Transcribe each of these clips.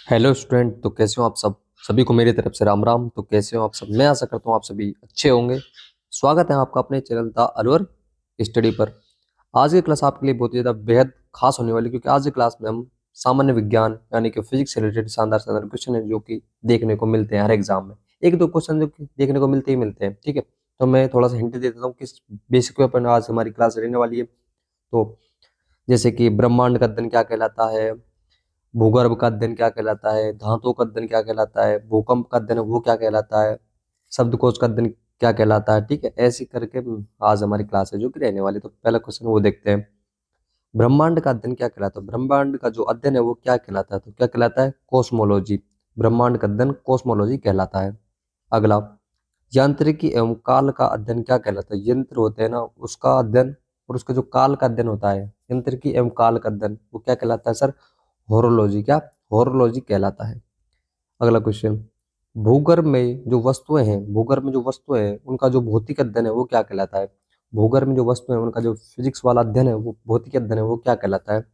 Hello student. तो कैसे हो आप सब? सभी को मेरी तरफ से राम राम। तो कैसे हो आप सब? मैं आशा करता हूँ आप सभी अच्छे होंगे। स्वागत है आपका अपने चैनल द अलवर स्टडी पर। आज की क्लास आपके लिए बहुत ही ज़्यादा बेहद खास होने वाली, क्योंकि आज की क्लास में हम सामान्य विज्ञान यानी कि फिजिक्स से रिलेटेड शानदार शानदार क्वेश्चन है जो कि देखने को मिलते हैं हर एग्जाम में। एक दो क्वेश्चन जो कि देखने को मिलते ही मिलते हैं, ठीक है। तो मैं थोड़ा सा हिंट दे देता हूँ किस बेसिक पे अपन आज हमारी क्लास रहने वाली है। तो जैसे कि ब्रह्मांड का अध्ययन क्या कहलाता है, भूगर्भ का अध्ययन क्या कहलाता है, धातुओं का अध्ययन क्या कहलाता है, भूकंप का अध्ययन वो क्या कहलाता है, शब्दकोश का अध्ययन क्या कहलाता है, ठीक है। ऐसी करके आज हमारी क्लास है जो कि रहने वाली। तो पहला क्वेश्चन वो देखते हैं। ब्रह्मांड का अध्ययन क्या कहलाता है? ब्रह्मांड का जो अध्ययन है वो क्या कहलाता है? तो क्या कहलाता है? कॉस्मोलॉजी। ब्रह्मांड का अध्ययन कॉस्मोलॉजी कहलाता है। अगला, यांत्रिकी एवं काल का अध्ययन क्या कहलाता है? यंत्र होते हैं ना, उसका अध्ययन और उसका जो काल का अध्ययन होता है, यांत्रिकी एवं काल का अध्ययन, वो क्या कहलाता है सर? होरोलॉजी। क्या? होरोलॉजी कहलाता है। अगला क्वेश्चन, भूगर्भ में जो वस्तुएं हैं, भूगर्भ में जो वस्तुएं हैं उनका जो भौतिक अध्ययन है वो क्या कहलाता है? भूगर्भ में जो वस्तुएं हैं उनका जो फिजिक्स वाला अध्ययन है, वो भौतिक अध्ययन है, वो क्या कहलाता है?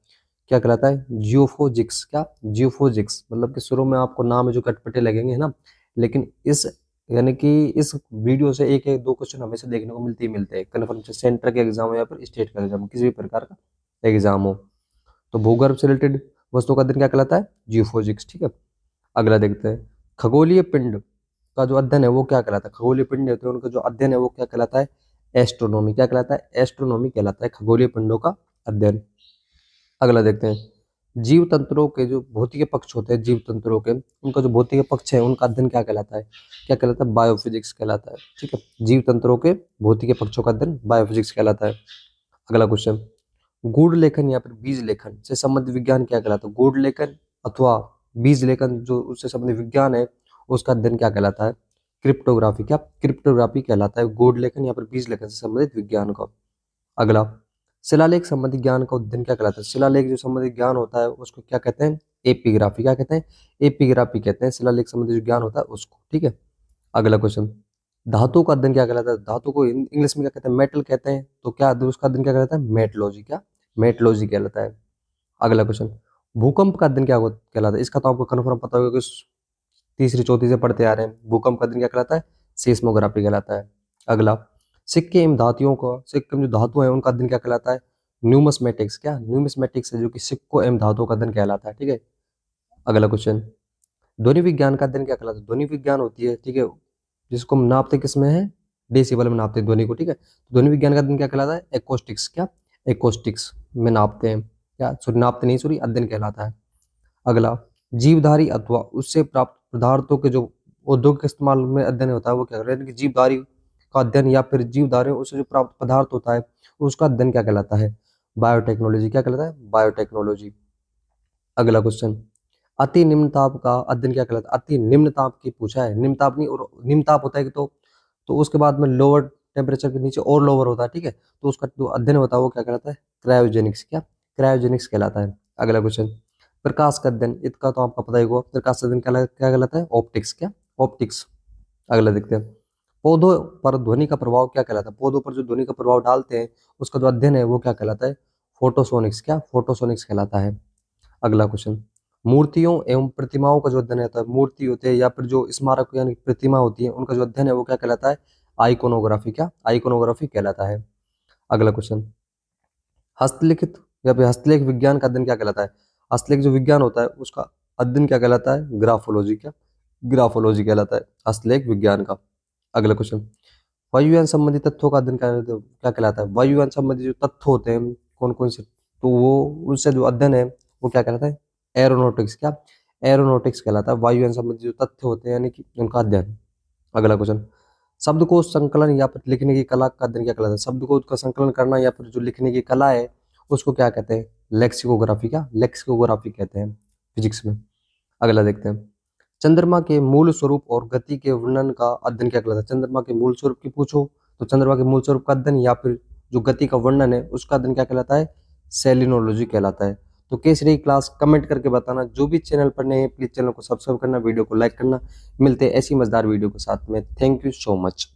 क्या कहलाता है? जियोफोजिक्स। क्या? जियोफोजिक्स। मतलब कि शुरू में आपको नाम है जो कटपटे लगेंगे, है ना, लेकिन इस यानी कि इस वीडियो से एक एक दो क्वेश्चन हमेशा देखने को मिलते ही मिलते हैं, कन्फर्म से सेंटर के एग्जाम हो या फिर स्टेट का एग्जाम, किसी भी प्रकार का एग्जाम हो। तो भूगर्भ से रिलेटेड वस्तुओं का अध्ययन क्या कहलाता है? जियोफिजिक्स, ठीक है। अगला देखते हैं, खगोलीय पिंड का जो अध्ययन है वो क्या कहलाता है? खगोलीय पिंड होते हैं उनका जो अध्ययन है वो क्या कहलाता है? एस्ट्रोनॉमी। क्या कहलाता है? एस्ट्रोनॉमी कहलाता है खगोलीय पिंडों का अध्ययन। अगला देखते हैं, जीव तंत्रों के जो भौतिक पक्ष होते हैं, जीव तंत्रों के उनका जो भौतिक पक्ष है उनका अध्ययन क्या कहलाता है? क्या कहलाता है? बायोफिजिक्स कहलाता है, ठीक है। जीव तंत्रों के भौतिक पक्षों का अध्ययन बायोफिजिक्स कहलाता है। अगला क्वेश्चन, गूढ़ लेखन या फिर बीज लेखन से संबंधित विज्ञान क्या कहलाता है? गूढ़ लेखन अथवा बीज लेखन जो उससे संबंधित विज्ञान है उसका अध्ययन क्या कहलाता है? क्रिप्टोग्राफी। क्या? क्रिप्टोग्राफी कहलाता है गूढ़ लेखन या फिर बीज लेखन से संबंधित विज्ञान का। अगला, शिलालेख संबंधी ज्ञान का अध्ययन क्या कहलाता है? शिलालेख जो संबंधित ज्ञान होता है उसको क्या कहते हैं? एपिग्राफी। क्या कहते हैं? एपिग्राफी कहते हैं शिलालेख संबंधी जो ज्ञान होता है उसको, ठीक है। अगला क्वेश्चन, धातु का अध्ययन क्या कहलाता है? धातु को इंग्लिश में क्या कहते हैं? मेटल कहते हैं। तो क्या उसका अध्ययन क्या कहलाता है? मेटलॉजी। क्या? मेटलॉजी कहलाता है। अगला क्वेश्चन, भूकंप का अध्ययन क्या कहलाता है? इसका तो आपको कन्फर्म पता होगा कि तीसरी चौथी से पढ़ते आ रहे हैं। भूकंप का अध्ययन क्या कहलाता है? सेस्मोग्राफी कहलाता है। अगला, सिक्के एवं धातुओं का, सिक्के में जो धातु है उनका अध्ययन क्या कहलाता है? न्यूमिस्मेटिक्स। क्या? न्यूमिस्मेटिक्स है जो कि सिक्कों एवं धातुओं का अध्ययन कहलाता है, ठीक है। अगला क्वेश्चन, ध्वनि विज्ञान का अध्ययन क्या कहलाता है? ध्वनि विज्ञान होती है, ठीक है, जिसको हम नापते किस में है? डेसिबल में नापते हैं ध्वनि को, ठीक है। तो ध्वनि विज्ञान का अध्ययन क्या कहलाता है? एक्कोस्टिक्स। क्या? एक्कोस्टिक्स में नापते हैं। क्या? सॉरी, नापते नहीं, सॉरी, अध्ययन कहलाता है। अगला, जीवधारी अथवा उससे प्राप्त पदार्थों के जो औद्योगिक इस्तेमाल में अध्ययन होता है वो क्या कहलाता है? यानी कि जीवधारी का अध्ययन या फिर जीवधारी उससे जो प्राप्त पदार्थ होता है उसका अध्ययन क्या कहलाता है? बायोटेक्नोलॉजी। क्या कहलाता है? बायोटेक्नोलॉजी। अगला क्वेश्चन, अति निम्न ताप का अध्ययन क्या कहलाता है? अति निम्न ताप की पूछा है, निम्न ताप नहीं, और निम्न ताप होता है कि तो उसके बाद में लोअर टेम्परेचर के नीचे और लोअर होता है, ठीक है। तो उसका जो अध्ययन होता है वो क्या कहलाता है? क्रायोजेनिक्स। क्या? क्रायोजेनिक्स कहलाता है। अगला क्वेश्चन, प्रकाश का अध्ययन, इसका तो आपको पता ही होगा, प्रकाश का अध्ययन क्या कहलाता है? ऑप्टिक्स। क्या? ऑप्टिक्स। अगला देखते हैं, पौधों पर ध्वनि का प्रभाव क्या कहलाता है? पौधों पर जो ध्वनि का प्रभाव डालते हैं उसका जो अध्ययन है वो क्या कहलाता है? फोटोसोनिक्स। क्या? फोटोसोनिक्स कहलाता है। अगला क्वेश्चन, मूर्तियों एवं प्रतिमाओं का जो अध्ययन होता है, मूर्ति होते हैं या फिर जो स्मारक यानी प्रतिमा होती है उनका जो अध्ययन है वो क्या कहलाता है? आइकोनोग्राफी। क्या? आइकोनोग्राफी कहलाता है। अगला क्वेश्चन, हस्तलिखित या फिर हस्तलेख विज्ञान का अध्ययन क्या कहलाता है? हस्तलेख जो विज्ञान होता है उसका अध्ययन क्या कहलाता है? ग्राफोलॉजी। क्या? ग्राफोलॉजी कहलाता है हस्तलेख विज्ञान का। अगला क्वेश्चन, वायुयान संबंधी तथ्यों का अध्ययन क्या कहलाता है? वायुयान संबंधी जो तथ्य होते हैं कौन कौन से, तो वो उनसे जो अध्ययन है वो क्या कहलाता है? एरोनॉटिक्स। क्या? एरोनॉटिक्स कहलाता है वायुयान संबंधी जो तथ्य होते हैं यानी कि उनका अध्ययन। अगला क्वेश्चन, शब्दकोश संकलन या फिर लिखने की कला का अध्ययन क्या कहलाता है? शब्दकोश का संकलन करना या फिर जो लिखने की कला है उसको क्या कहते हैं? लेक्सिकोग्राफी। क्या? लेक्सिकोग्राफी कहते हैं फिजिक्स में। अगला देखते हैं, चंद्रमा के मूल स्वरूप और गति के वर्णन का अध्ययन क्या कहलाता है? चंद्रमा के मूल स्वरूप की पूछो तो चंद्रमा के मूल स्वरूप का अध्ययन या फिर जो गति का वर्णन है उसका अध्ययन क्या कहलाता है? सेलिनोलॉजी कहलाता है। तो कैसी रही क्लास कमेंट करके बताना। जो भी चैनल पर नए हैं प्लीज चैनल को सब्सक्राइब करना, वीडियो को लाइक करना। मिलते हैं ऐसी मजेदार वीडियो के साथ में। Thank you so much.